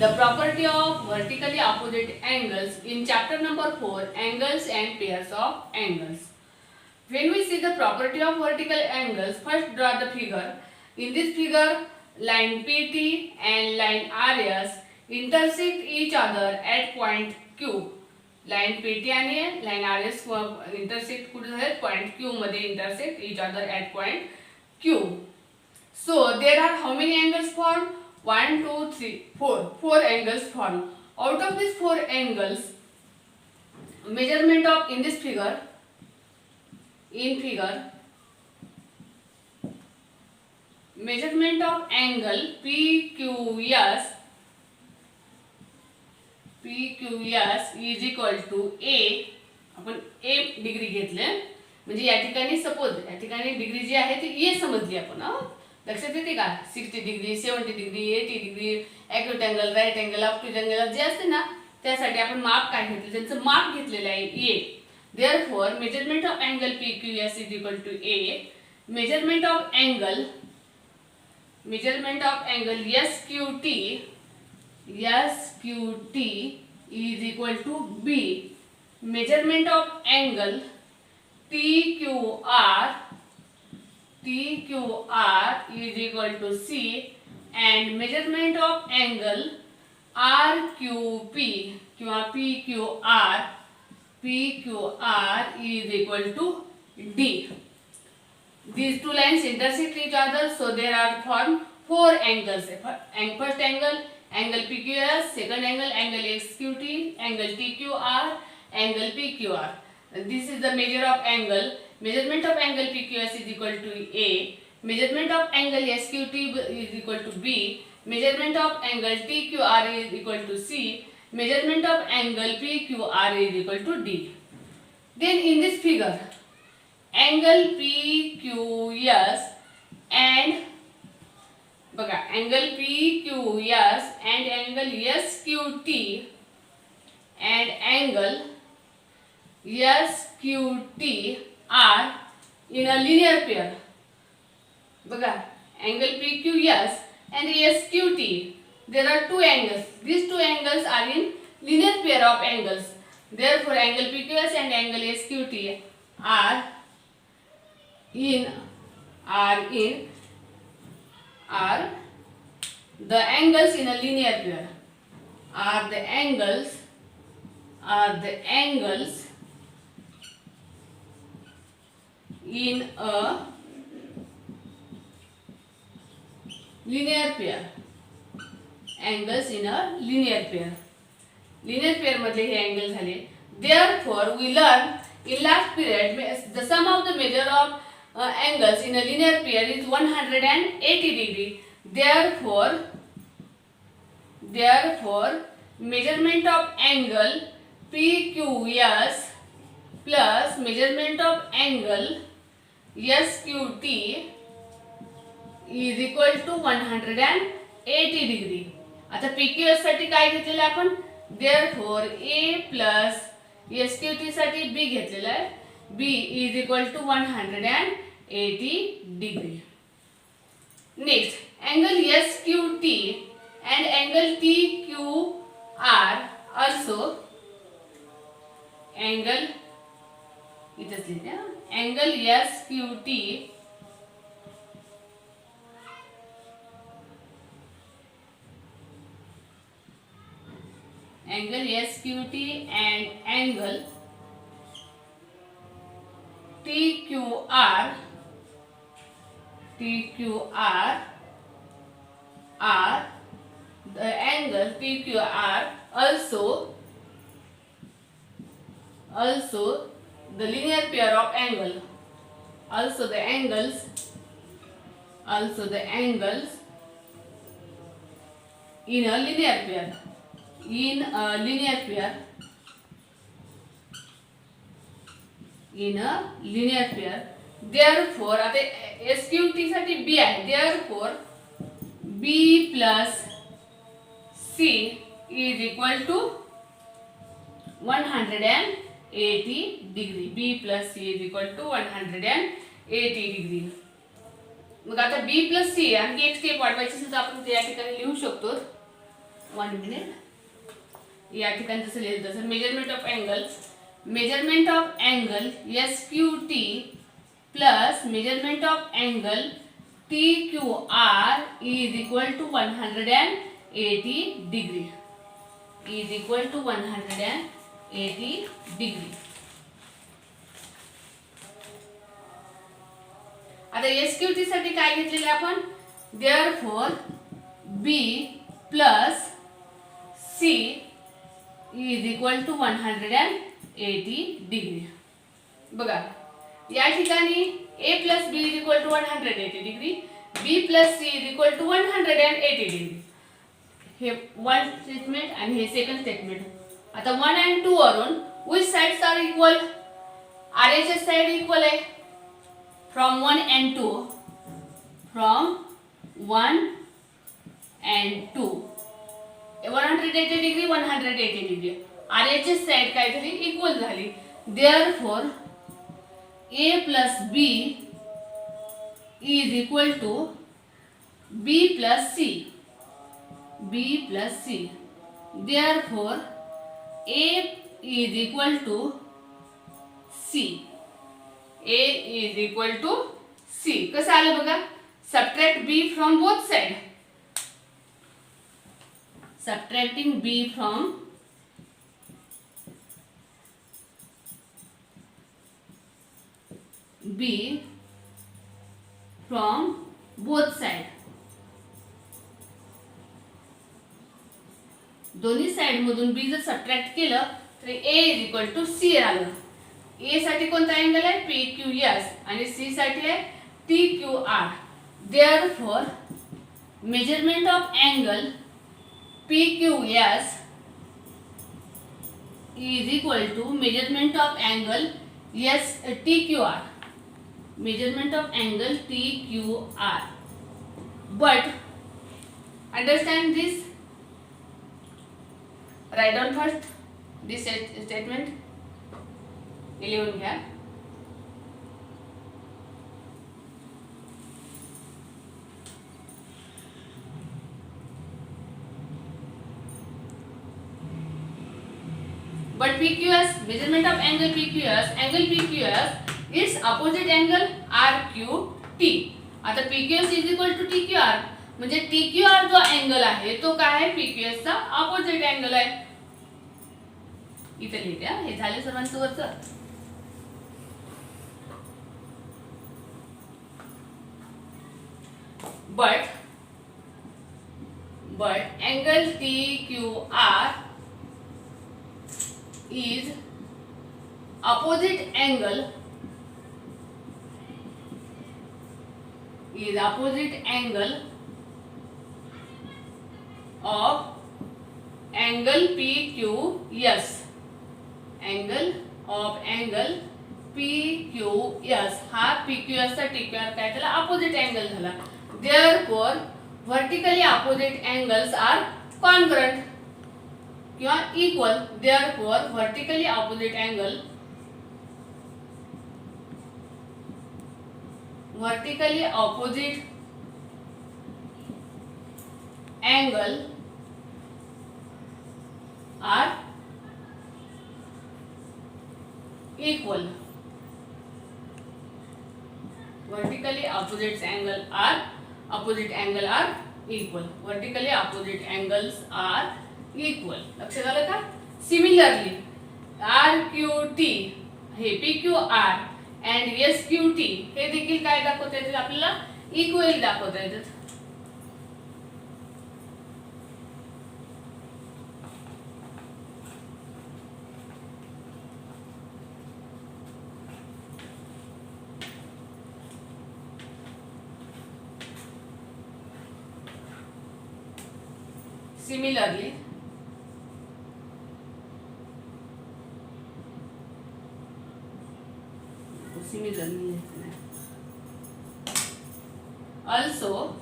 the property of vertically opposite angles in chapter number 4, angles and pairs of angles. When we see the property of vertical angles, first draw the figure. In this figure, line PT and line RS intersect each other at point Q. Line PT आणि line RS intersect कुठे आहेत? Point Q मध्ये intersect each other at point Q. So there are how many angles formed? 1, 2, 3, 4. 4 angles formed. Out of these 4 angles, measurement of in this figure, measurement of angle PQS is equal to A. आपण A degree घेतले म्हणजे या ठिकाणी suppose या ठिकाणी degree जी आहे ती A समजली आपण. लक्षात येते का? 60 degree, 70 degree, 80 degree, acute angle, right angle, obtuse angle जे असते ना त्यासाठी आपण माप काय घेतले त्यांचं माप घेतलेलं आहे A. Therefore measurement of angle PQS is equal to A. Measurement of angle SQT is equal to B. Measurement of angle TQR is equal to C, and measurement of angle RQP किंवा PQR is equal to D. These two lines intersect each other, so there are formed 4 angles. First angle PQS, second angle SQT, angle TQR, angle PQR. This is the measure of angle. Measurement of angle PQS is equal to A. Measurement of angle SQT is equal to B. Measurement of angle TQR is equal to C. Measurement of angle PQR is equal to D. Then in this figure, angle PQS and angle PQS and angle SQT and angle SQT are in a linear pair. Angle PQS and SQT, there are 2 angles. These 2 angles are in linear pair of angles. Therefore angle PQS and angle SQT are the angles in a linear pair. Are the angles in a linear pair. Angles in a linear pair. Linear pair मध्ये हे angle झाले. Therefore we learn in last period the sum of the measure of angles in a linear pair is 180 degree. Therefore measurement of angle PQS plus measurement of angle SQT is equal to 180 degree. आता PQS साठी काय घेतलेलं आपण? Therefore A plus SQT साठी B घेतलेला आहे. B is equal to 180 degree. Next, angle SQT and angle TQR also angle SQT and angle TQR are the angle TQR also the linear pair of angle. Also the angles in a linear pair. Therefore आता SQT साठी B आहे. Therefore B plus C is equal to 180 degree. B plus C is equal to 180 degree. मग आता B plus C आणखी एक step वाढवायची असेल तर आपण त्या ठिकाणी लिहू शकतो. 1 मिनिट. या ठिकाणी जसं लिहिलं तसं measurement of angle SQT plus measurement of angle TQR is equal to 180 degree. Is equal to 180 degree. आता SQT साठी काय घेतलेले आपण? Therefore B plus C is equal to 180 degree. बघा या ठिकाणी A plus B is equal to 180 degree, B plus C is equal to 180 degree. हे one statement आणि हे सेकंड स्टेटमेंट. आता 1 and 2 वरून which sides are equal? RHS side equal आहे. From 1 and 2, from 1 and 2, 180 degree 180 degree. RHS side काय झाली? Equal झाली. Therefore A plus B is equal to B plus C. B plus C. Therefore A is equal to C. A is equal to C. कसं आलं बघा? Subtract B from both side. Subtracting B from both side. दोन्ही side मधून B जर subtract केलं तर A is equal to C आलं. A साठी कोणता अँगल आहे? PQS आणि C साठी आहे TQR. Therefore measurement of angle PQS is equal to measurement of angle TQR. Measurement of angle TQR. But understand this. Write down first this statement. 11 घ्या. But PQS, measurement of angle PQS, its opposite angle RQT. आता PQS is equal to TQR. म्हणजे TQR जो angle आहे तो काय आहे? PQS चा opposite angle आहे. इथे लिहिते. हे झाले सर्वांचं वरचं. but angle TQR is opposite angle of angle PQS. Angle PQS हा PQS चा TQR काय त्याला opposite angle झाला. Therefore vertically opposite angles are congruent किंवा equal. Therefore vertically opposite angle are equal. Vertically opposite angle are equal. Vertically opposite angles are equal. लक्षात आलं का? Similarly RQT hey PQR and SQT हे देखील काय दाखवता येतात आपल्याला? इक्वल दाखवता येतात. Similarly also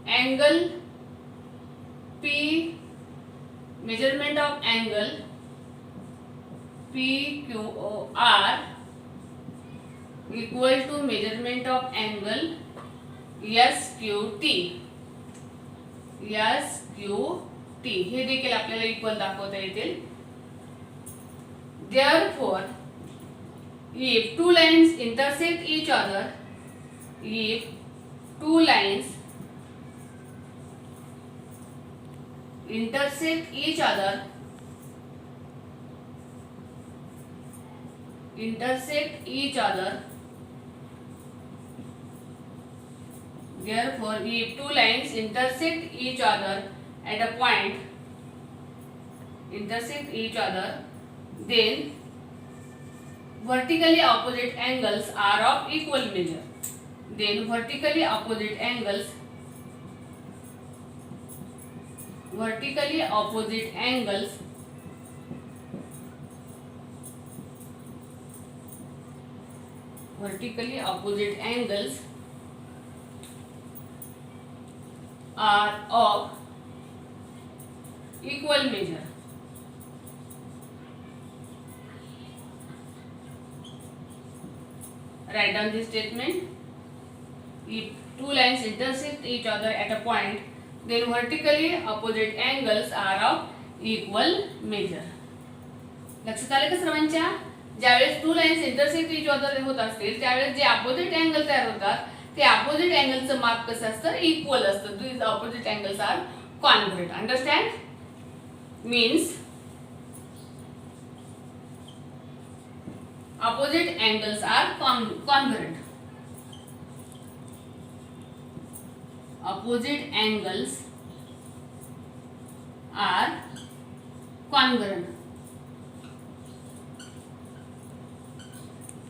angle P, measurement of angle PQR equal to measurement of angle SQT. T हे देखील आपल्याला इक्वल दाखवता येतील. Therefore, if two lines intersect each other, if two lines intersect each other, therefore if two lines intersect each other at a point, then vertically opposite angles are of equal measure. Then vertically opposite angles are of equal measure. Write down this statement. If two lines intersect each other at a point, then vertically opposite angles are of equal measure. लक्षात आले का सर्वांच्या? ज्यावेळेस two lines intersect each other होत असतील त्यावेळेस जे opposite angle तयार होतात ते अपोजिट अँगलचं माप कसं असतं? इक्वल असतं. These opposite angles are convert. Understand? Means opposite angles are congruent. Opposite angles are congruent.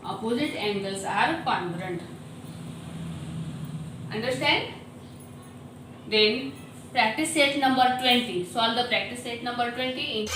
Opposite angles are congruent. Understand? Then practice set number 20. Solve the practice set number 20 in